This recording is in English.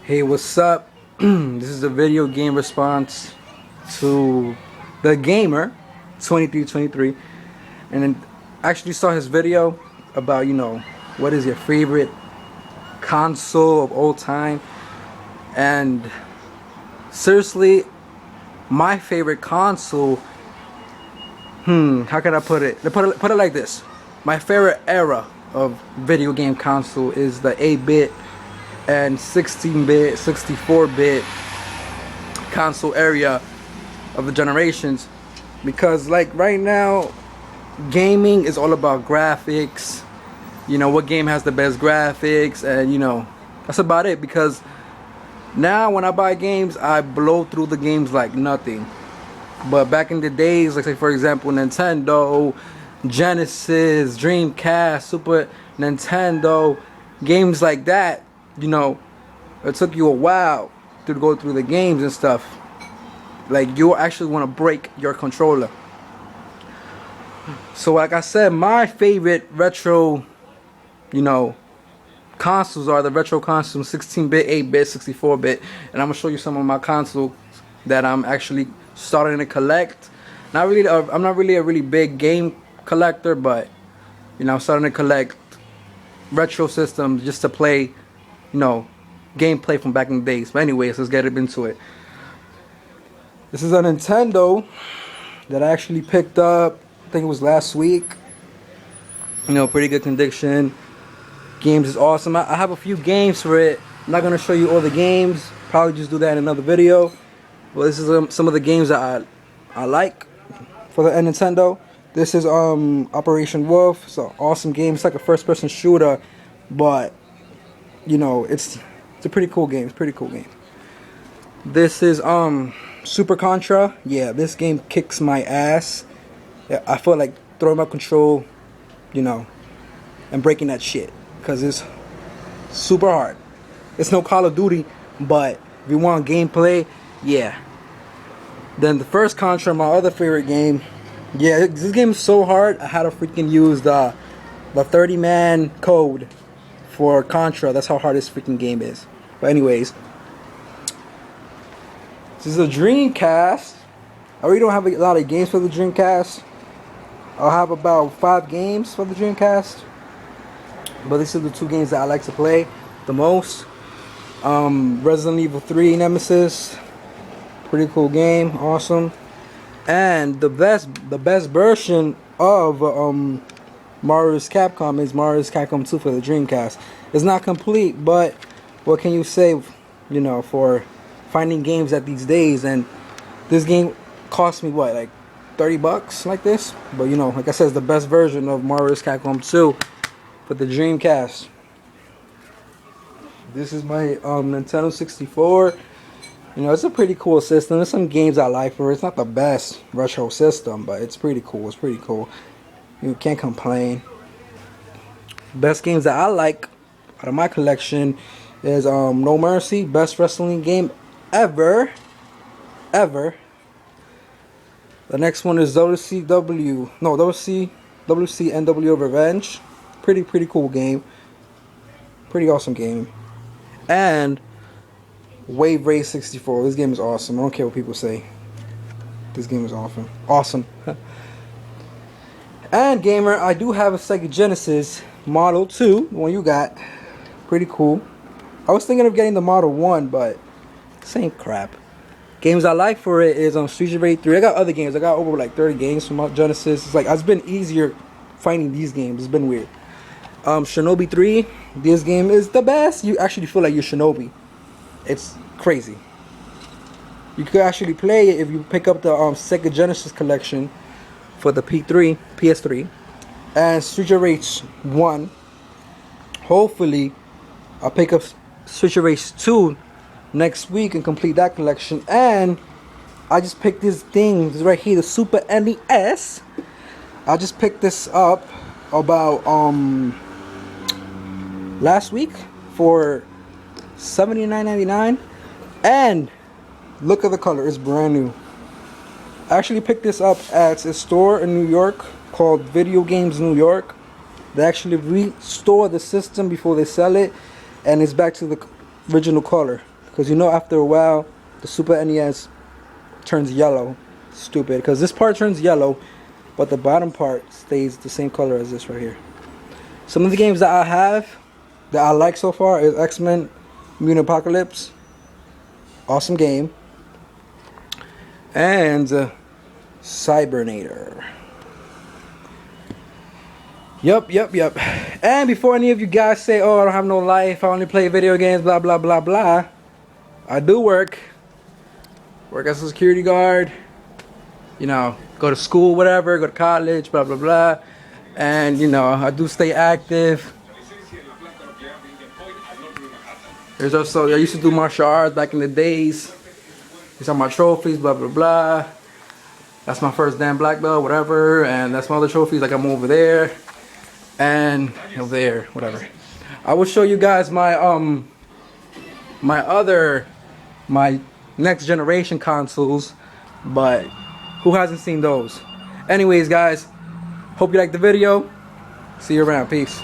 Hey, what's up? This is a video game response to the gamer2323, and then actually saw his video about what is your favorite console of all time. And seriously, my favorite console, how can I put it? Put it like this: my favorite era of video game console is the 8-bit and 16-bit, 64-bit console area of the generations, because like right now gaming is all about graphics. What game has the best graphics, and that's about it. Because now when I buy games, I blow through the games like nothing. But back in the days, like say for example Nintendo, Genesis, Dreamcast, Super Nintendo, games like that, it took you a while to go through the games and stuff. Like, you actually want to break your controller. So like I said, my favorite retro, consoles are the retro consoles, 16-bit, 8-bit, 64-bit. And I'm going to show you some of my consoles that I'm actually starting to collect. I'm not really a really big game collector, but I'm starting to collect retro systems just to play, gameplay from back in the days. But anyways, let's get into it. This is a Nintendo that I actually picked up, I think it was last week. Pretty good condition. Games is awesome. I have a few games for it. I'm not going to show you all the games. Probably just do that in another video. Well, this is some of the games that I like for the Nintendo. This is Operation Wolf. It's an awesome game. It's like a first-person shooter, but it's a pretty cool game. It's a pretty cool game. This is Super Contra. Yeah, this game kicks my ass. Yeah, I feel like throwing my control, and breaking that shit, because it's super hard. It's no Call of Duty, but if you want gameplay, yeah. Then the first Contra, my other favorite game. Yeah, this game is so hard. I had to freaking use the 30-man code for Contra. That's how hard this freaking game is. But anyways, this is a Dreamcast. I really don't have a lot of games for the Dreamcast. I'll have about 5 games for the Dreamcast, but these are the 2 games that I like to play the most. Resident Evil 3 Nemesis, pretty cool game, awesome. And the best version of Mario's Capcom is Mario's Capcom 2 for the Dreamcast. It's not complete, but what can you say, for finding games at these days? And this game cost me what, like $30 like this? But like I said, it's the best version of Mario's Capcom 2 for the Dreamcast. This is my Nintendo 64. It's a pretty cool system. There's some games I like for it. It's not the best retro system, but it's pretty cool. It's pretty cool. You can't complain. Best games that I like out of my collection is No Mercy, best wrestling game ever. The next one is WCNW Revenge. Pretty cool game. Pretty awesome game. And Wave Race 64. This game is awesome. I don't care what people say. This game is awesome. Awesome. And gamer, I do have a Sega Genesis Model 2, the one you got. Pretty cool. I was thinking of getting the Model 1, but this ain't crap. Games I like for it is Streets of Rage 3. I got other games. I got over like 30 games from my Genesis. It's been easier finding these games. It's been weird. Shinobi 3. This game is the best. You actually feel like you're Shinobi. It's crazy. You could actually play it if you pick up the Sega Genesis collection for the PS3, and Street of Rage 1. Hopefully, I'll pick up Street of Rage 2 next week and complete that collection. And I just picked this thing, this right here, the Super NES. I just picked this up about last week for $79.99, and look at the color, it's brand new. I actually picked this up at a store in New York called Video Games New York. They actually restore the system before they sell it, and it's back to the original color. because you know after a while the Super NES turns yellow. Stupid, because this part turns yellow, but the bottom part stays the same color as this right here. Some of the games that I have that I like so far is X-Men Mutant Apocalypse. Awesome game. And Cybernator. Yup. And before any of you guys say, oh, I don't have no life, I only play video games, blah blah blah blah, I do work as a security guard, you know, go to school, whatever, go to college, blah blah blah, and you know, I do stay active. There's also, I used to do martial arts back in the days. These are my trophies, blah blah blah. That's my first damn black belt, whatever, and that's my other trophies. Like I'm over there and over there, whatever. I will show you guys my my next generation consoles, but who hasn't seen those? Anyways, guys, hope you liked the video. See you around. Peace.